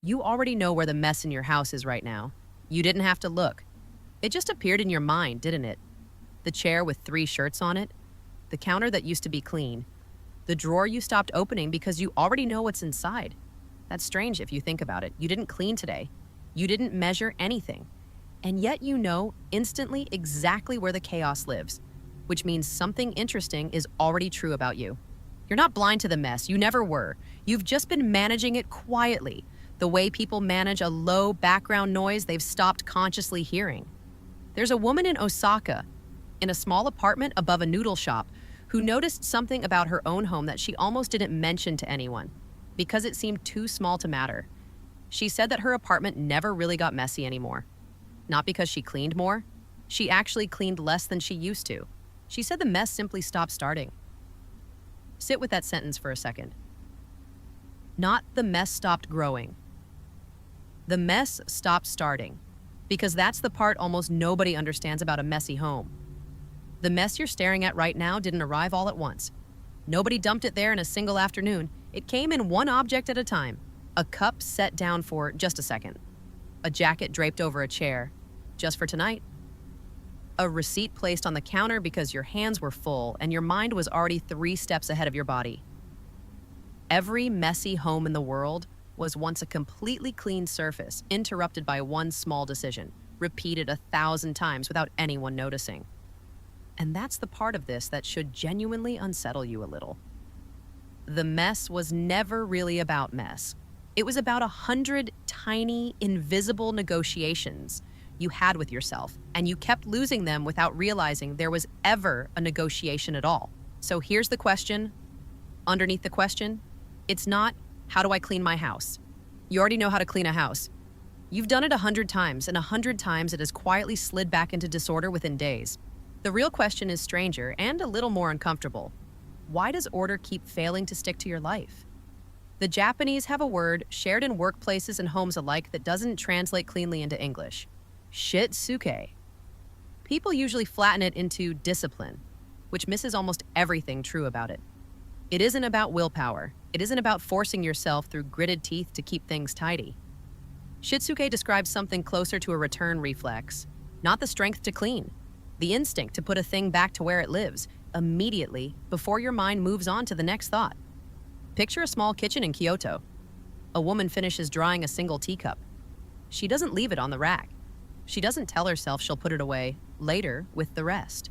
You already know where the mess in your house is right now. You didn't have to look. It just appeared in your mind, didn't it? The chair with 3 shirts on it, the counter that used to be clean, the drawer you stopped opening because you already know what's inside. That's strange if you think about it. You didn't clean today. You didn't measure anything. And yet you know instantly exactly where the chaos lives, which means something interesting is already true about you. You're not blind to the mess. You never were. You've just been managing it quietly, the way people manage a low background noise they've stopped consciously hearing. There's a woman in Osaka, in a small apartment above a noodle shop, who noticed something about her own home that she almost didn't mention to anyone because it seemed too small to matter. She said that her apartment never really got messy anymore. Not because she cleaned more. She actually cleaned less than she used to. She said the mess simply stopped starting. Sit with that sentence for a second. Not the mess stopped growing. The mess stopped starting, because that's the part almost nobody understands about a messy home. The mess you're staring at right now didn't arrive all at once. Nobody dumped it there in a single afternoon. It came in one object at a time. A cup set down for just a second. A jacket draped over a chair, just for tonight. A receipt placed on the counter because your hands were full and your mind was already 3 steps ahead of your body. Every messy home in the world was once a completely clean surface, interrupted by one small decision, repeated 1,000 times without anyone noticing. And that's the part of this that should genuinely unsettle you a little. The mess was never really about mess. It was about 100 tiny, invisible negotiations you had with yourself, and you kept losing them without realizing there was ever a negotiation at all. So here's the question. Underneath the question, it's not, how do I clean my house? You already know how to clean a house. You've done it 100 times, and 100 times it has quietly slid back into disorder within days. The real question is stranger and a little more uncomfortable. Why does order keep failing to stick to your life? The Japanese have a word shared in workplaces and homes alike that doesn't translate cleanly into English. Shitsuke. People usually flatten it into discipline, which misses almost everything true about it. It isn't about willpower. It isn't about forcing yourself through gritted teeth to keep things tidy. Shitsuke describes something closer to a return reflex, not the strength to clean, the instinct to put a thing back to where it lives, immediately before your mind moves on to the next thought. Picture a small kitchen in Kyoto. A woman finishes drying a single teacup. She doesn't leave it on the rack. She doesn't tell herself she'll put it away later with the rest.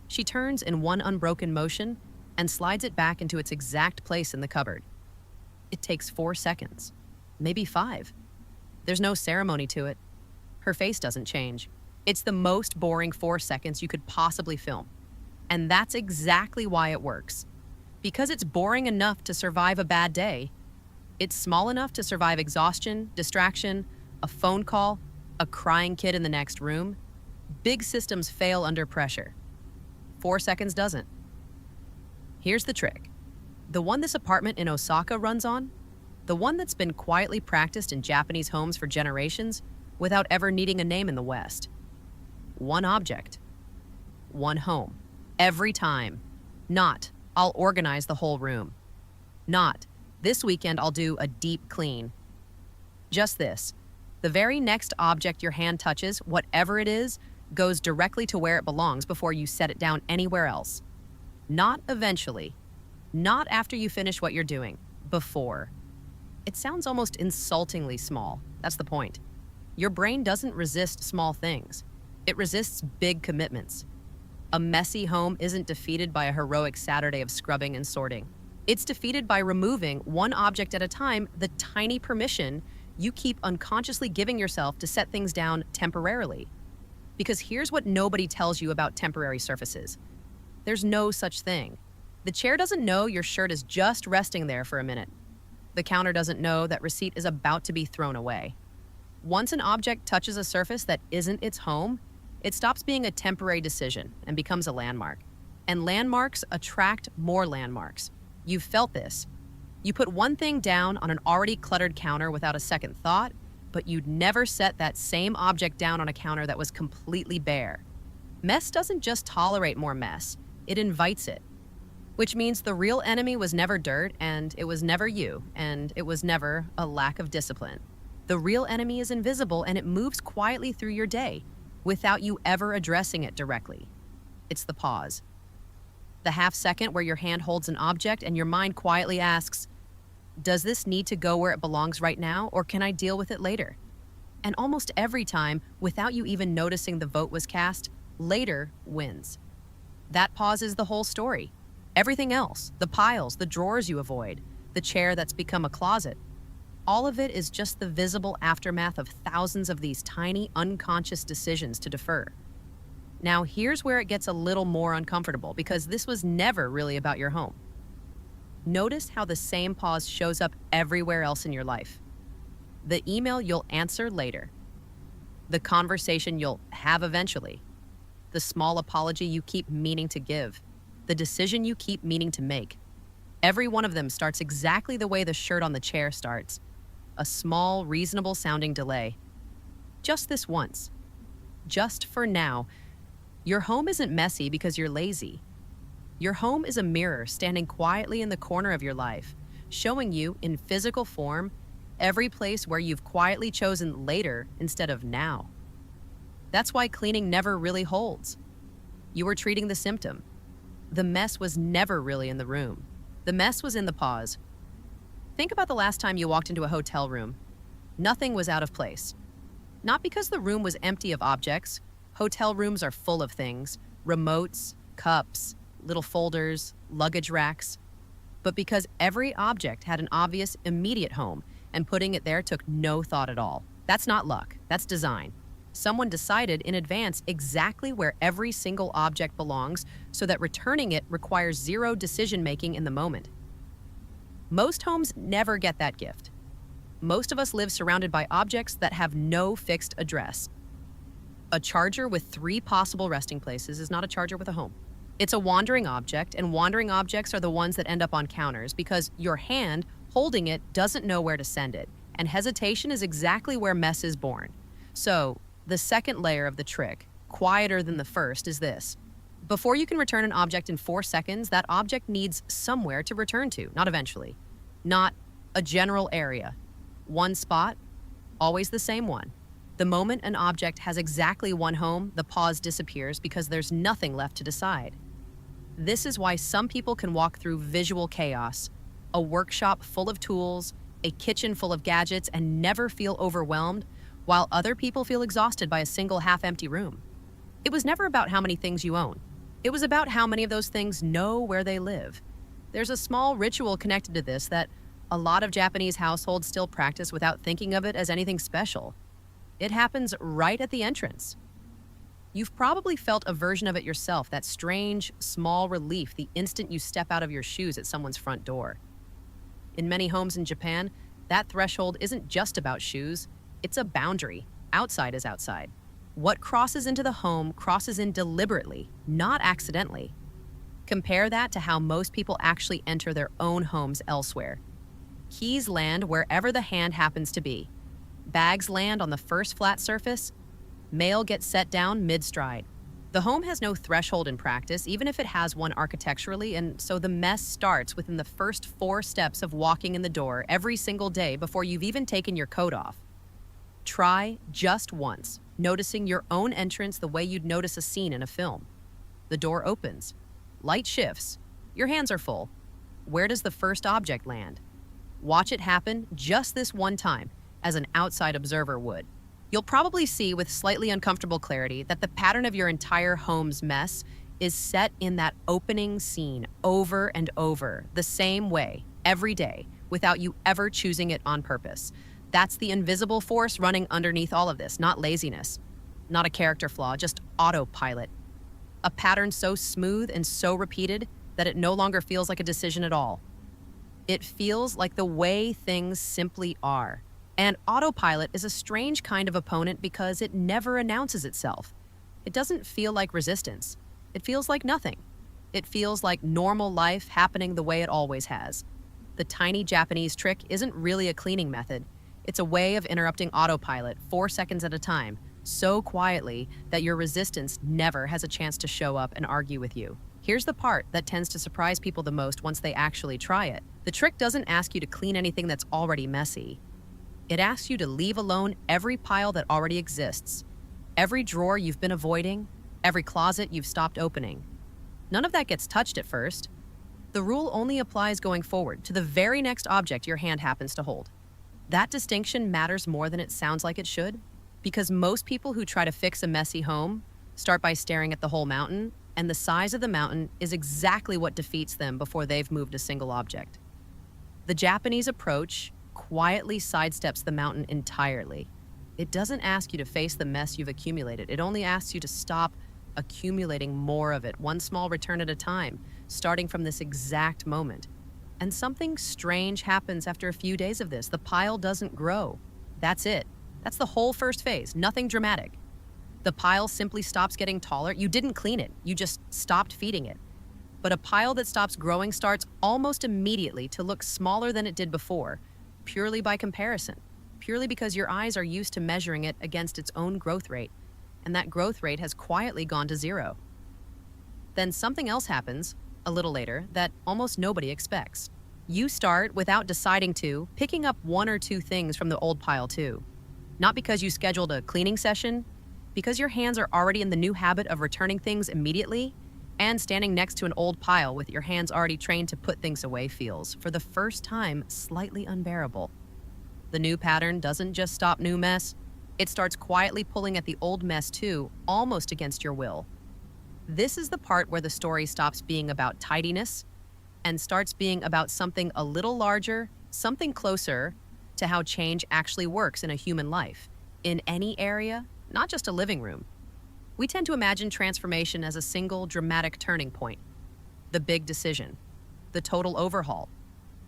She turns in one unbroken motion and slides it back into its exact place in the cupboard. It takes 4 seconds, maybe 5. There's no ceremony to it. Her face doesn't change. It's the most boring 4 seconds you could possibly film. And that's exactly why it works. Because it's boring enough to survive a bad day. It's small enough to survive exhaustion, distraction, a phone call, a crying kid in the next room. Big systems fail under pressure. 4 seconds doesn't. Here's the trick. The one this apartment in Osaka runs on, the one that's been quietly practiced in Japanese homes for generations without ever needing a name in the West. One object. One home. Every time. Not, I'll organize the whole room. Not, this weekend I'll do a deep clean. Just this. The very next object your hand touches, whatever it is, goes directly to where it belongs before you set it down anywhere else. Not eventually. Not after you finish what you're doing. Before. It sounds almost insultingly small. That's the point. Your brain doesn't resist small things. It resists big commitments. A messy home isn't defeated by a heroic Saturday of scrubbing and sorting. It's defeated by removing, one object at a time, the tiny permission you keep unconsciously giving yourself to set things down temporarily. Because here's what nobody tells you about temporary surfaces. There's no such thing. The chair doesn't know your shirt is just resting there for a minute. The counter doesn't know that receipt is about to be thrown away. Once an object touches a surface that isn't its home, it stops being a temporary decision and becomes a landmark. And landmarks attract more landmarks. You've felt this. You put one thing down on an already cluttered counter without a second thought, but you'd never set that same object down on a counter that was completely bare. Mess doesn't just tolerate more mess, it invites it. which means the real enemy was never dirt, and it was never you, and it was never a lack of discipline. The real enemy is invisible and it moves quietly through your day without you ever addressing it directly. It's the pause. The half second where your hand holds an object and your mind quietly asks, does this need to go where it belongs right now, or can I deal with it later? And almost every time, without you even noticing the vote was cast, later wins. That pause is the whole story. Everything else, the piles, the drawers you avoid, the chair that's become a closet, all of it is just the visible aftermath of thousands of these tiny, unconscious decisions to defer. Now, here's where it gets a little more uncomfortable, because this was never really about your home. Notice how the same pause shows up everywhere else in your life. The email you'll answer later. The conversation you'll have eventually. The small apology you keep meaning to give. The decision you keep meaning to make. Every one of them starts exactly the way the shirt on the chair starts. A small, reasonable-sounding delay. Just this once. Just for now. Your home isn't messy because you're lazy. Your home is a mirror standing quietly in the corner of your life, showing you, in physical form, every place where you've quietly chosen later instead of now. That's why cleaning never really holds. You were treating the symptom. The mess was never really in the room. The mess was in the pause. Think about the last time you walked into a hotel room. Nothing was out of place. Not because the room was empty of objects. Hotel rooms are full of things, remotes, cups, little folders, luggage racks. But because every object had an obvious, immediate home, and putting it there took no thought at all. That's not luck, that's design. Someone decided in advance exactly where every single object belongs so that returning it requires zero decision-making in the moment. Most homes never get that gift. Most of us live surrounded by objects that have no fixed address. A charger with 3 possible resting places is not a charger with a home. It's a wandering object, and wandering objects are the ones that end up on counters because your hand holding it doesn't know where to send it, and hesitation is exactly where mess is born. So, the second layer of the trick, quieter than the first, is this. Before you can return an object in 4 seconds, that object needs somewhere to return to, not eventually. Not a general area. One spot, always the same one. The moment an object has exactly one home, the pause disappears because there's nothing left to decide. This is why some people can walk through visual chaos, a workshop full of tools, a kitchen full of gadgets, and never feel overwhelmed, while other people feel exhausted by a single half-empty room. It was never about how many things you own. It was about how many of those things know where they live. There's a small ritual connected to this that a lot of Japanese households still practice without thinking of it as anything special. It happens right at the entrance. You've probably felt a version of it yourself, that strange, small relief the instant you step out of your shoes at someone's front door. In many homes in Japan, that threshold isn't just about shoes. It's a boundary. Outside is outside. What crosses into the home crosses in deliberately, not accidentally. Compare that to how most people actually enter their own homes elsewhere. Keys land wherever the hand happens to be. Bags land on the first flat surface. Mail gets set down mid-stride. The home has no threshold in practice, even if it has one architecturally, and so the mess starts within the first 4 steps of walking in the door every single day before you've even taken your coat off. Try just once, noticing your own entrance the way you'd notice a scene in a film. The door opens. Light shifts. Your hands are full. Where does the first object land? Watch it happen just this one time, as an outside observer would. You'll probably see with slightly uncomfortable clarity that the pattern of your entire home's mess is set in that opening scene over and over, the same way, every day, without you ever choosing it on purpose. That's the invisible force running underneath all of this, not laziness, not a character flaw, just autopilot. A pattern so smooth and so repeated that it no longer feels like a decision at all. It feels like the way things simply are. And autopilot is a strange kind of opponent because it never announces itself. It doesn't feel like resistance. It feels like nothing. It feels like normal life happening the way it always has. The tiny Japanese trick isn't really a cleaning method. It's a way of interrupting autopilot 4 seconds at a time, so quietly that your resistance never has a chance to show up and argue with you. Here's the part that tends to surprise people the most once they actually try it. The trick doesn't ask you to clean anything that's already messy. It asks you to leave alone every pile that already exists, every drawer you've been avoiding, every closet you've stopped opening. None of that gets touched at first. The rule only applies going forward to the very next object your hand happens to hold. That distinction matters more than it sounds like it should, because most people who try to fix a messy home start by staring at the whole mountain, and the size of the mountain is exactly what defeats them before they've moved a single object. The Japanese approach quietly sidesteps the mountain entirely. It doesn't ask you to face the mess you've accumulated. It only asks you to stop accumulating more of it, one small return at a time, starting from this exact moment. And something strange happens after a few days of this. The pile doesn't grow. That's it. That's the whole first phase, nothing dramatic. The pile simply stops getting taller. You didn't clean it, you just stopped feeding it. But a pile that stops growing starts almost immediately to look smaller than it did before, purely by comparison, purely because your eyes are used to measuring it against its own growth rate, and that growth rate has quietly gone to zero. Then something else happens, a little later, that almost nobody expects. You start, without deciding to, picking up one or two things from the old pile too. Not because you scheduled a cleaning session, because your hands are already in the new habit of returning things immediately, and standing next to an old pile with your hands already trained to put things away feels, for the first time, slightly unbearable. The new pattern doesn't just stop new mess, it starts quietly pulling at the old mess too, almost against your will. This is the part where the story stops being about tidiness and starts being about something a little larger, something closer to how change actually works in a human life, in any area, not just a living room. We tend to imagine transformation as a single dramatic turning point, the big decision, the total overhaul,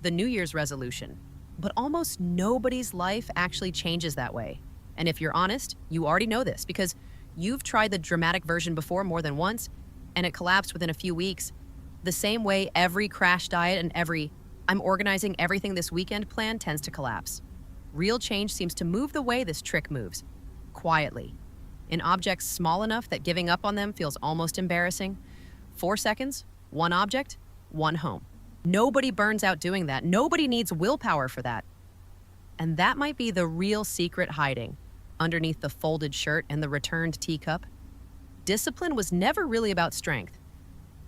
the New Year's resolution. But almost nobody's life actually changes that way. And if you're honest, you already know this because you've tried the dramatic version before more than once, and it collapsed within a few weeks, the same way every crash diet and every "I'm organizing everything this weekend" plan tends to collapse. Real change seems to move the way this trick moves, quietly, in objects small enough that giving up on them feels almost embarrassing. 4 seconds, one object, one home. Nobody burns out doing that. Nobody needs willpower for that. And that might be the real secret hiding underneath the folded shirt and the returned teacup. Discipline was never really about strength.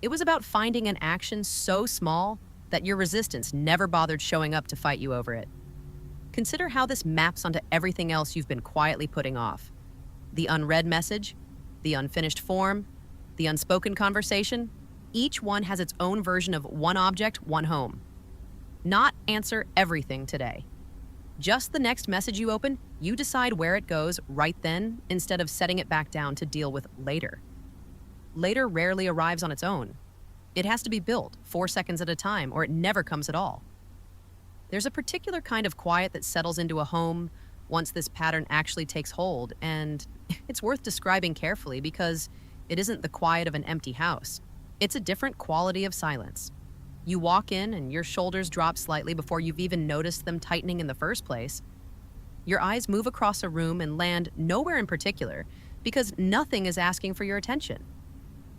It was about finding an action so small that your resistance never bothered showing up to fight you over it. Consider how this maps onto everything else you've been quietly putting off. The unread message, the unfinished form, the unspoken conversation, each one has its own version of one object, one home. Not answer everything today. Just the next message you open, you decide where it goes right then instead of setting it back down to deal with later. Later rarely arrives on its own. It has to be built 4 seconds at a time, or it never comes at all. There's a particular kind of quiet that settles into a home once this pattern actually takes hold, and it's worth describing carefully because it isn't the quiet of an empty house. It's a different quality of silence. You walk in and your shoulders drop slightly before you've even noticed them tightening in the first place. Your eyes move across a room and land nowhere in particular because nothing is asking for your attention.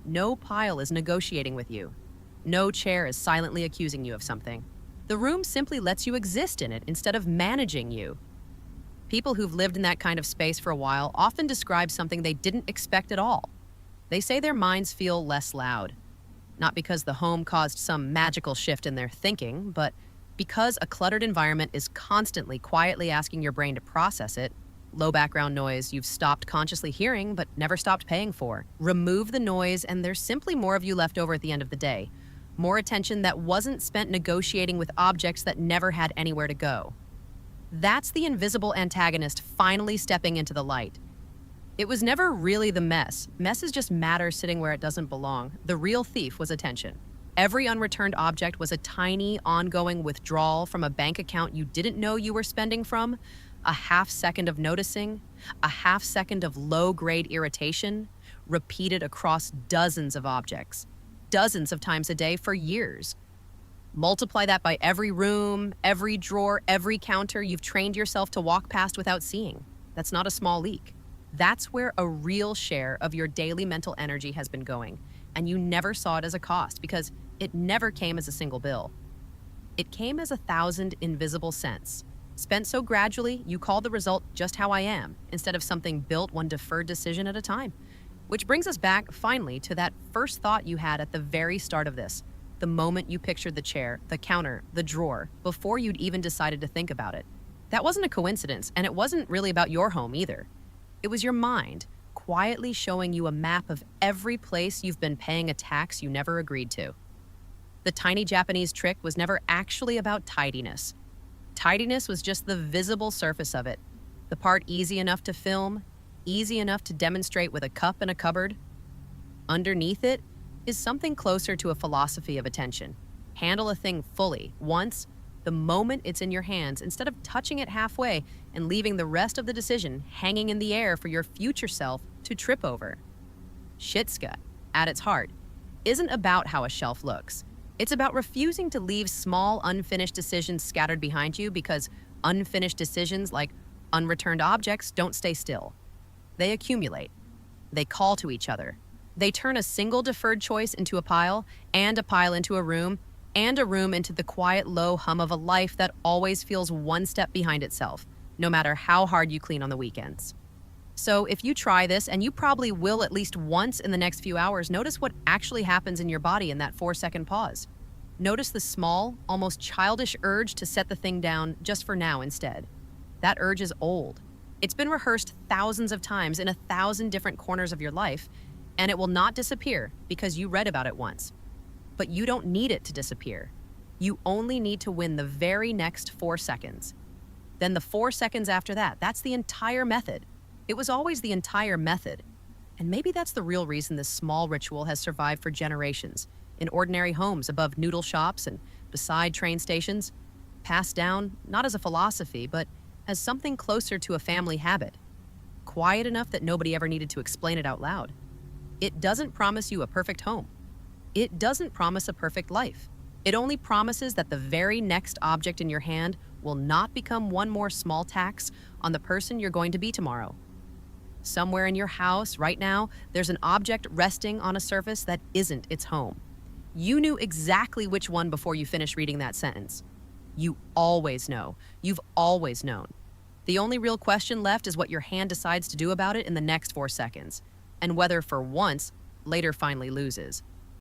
No pile is negotiating with you. No chair is silently accusing you of something. The room simply lets you exist in it instead of managing you. People who've lived in that kind of space for a while often describe something they didn't expect at all. They say their minds feel less loud. Not because the home caused some magical shift in their thinking, but because a cluttered environment is constantly quietly asking your brain to process it. Low background noise you've stopped consciously hearing but never stopped paying for. Remove the noise and there's simply more of you left over at the end of the day. More attention that wasn't spent negotiating with objects that never had anywhere to go. That's the invisible antagonist finally stepping into the light. It was never really the mess. Messes just matter sitting where it doesn't belong. The real thief was attention. Every unreturned object was a tiny, ongoing withdrawal from a bank account you didn't know you were spending from, a half second of noticing, a half second of low-grade irritation, repeated across dozens of objects, dozens of times a day for years. Multiply that by every room, every drawer, every counter you've trained yourself to walk past without seeing. That's not a small leak. That's where a real share of your daily mental energy has been going. and you never saw it as a cost because it never came as a single bill. It came as 1,000 invisible cents, spent so gradually you call the result just how I am, instead of something built one deferred decision at a time. Which brings us back, finally, to that first thought you had at the very start of this, the moment you pictured the chair, the counter, the drawer, before you'd even decided to think about it. That wasn't a coincidence, and it wasn't really about your home either. It was your mind quietly showing you a map of every place you've been paying a tax you never agreed to. The tiny Japanese trick was never actually about tidiness. Tidiness was just the visible surface of it, the part easy enough to film, easy enough to demonstrate with a cup and a cupboard. Underneath it is something closer to a philosophy of attention. Handle a thing fully, once, the moment it's in your hands, instead of touching it halfway and leaving the rest of the decision hanging in the air for your future self to trip over. Shitsuka, at its heart, isn't about how a shelf looks. It's about refusing to leave small, unfinished decisions scattered behind you because unfinished decisions, like unreturned objects, don't stay still. They accumulate. They call to each other. They turn a single deferred choice into a pile, and a pile into a room, and a room into the quiet, low hum of a life that always feels one step behind itself, no matter how hard you clean on the weekends. So if you try this, and you probably will at least once in the next few hours, notice what actually happens in your body in that 4-second pause. Notice the small, almost childish urge to set the thing down just for now instead. That urge is old. It's been rehearsed thousands of times in 1,000 different corners of your life, and it will not disappear because you read about it once. But you don't need it to disappear. You only need to win the very next 4 seconds. Then the 4 seconds after that, that's the entire method. It was always the entire method. And maybe that's the real reason this small ritual has survived for generations, in ordinary homes above noodle shops and beside train stations, passed down not as a philosophy, but as something closer to a family habit. Quiet enough that nobody ever needed to explain it out loud. It doesn't promise you a perfect home. It doesn't promise a perfect life. It only promises that the very next object in your hand will not become one more small tax on the person you're going to be tomorrow. Somewhere in your house right now, there's an object resting on a surface that isn't its home. You knew exactly which one before you finished reading that sentence. You always know. You've always known. The only real question left is what your hand decides to do about it in the next 4 seconds, and whether for once, later finally loses.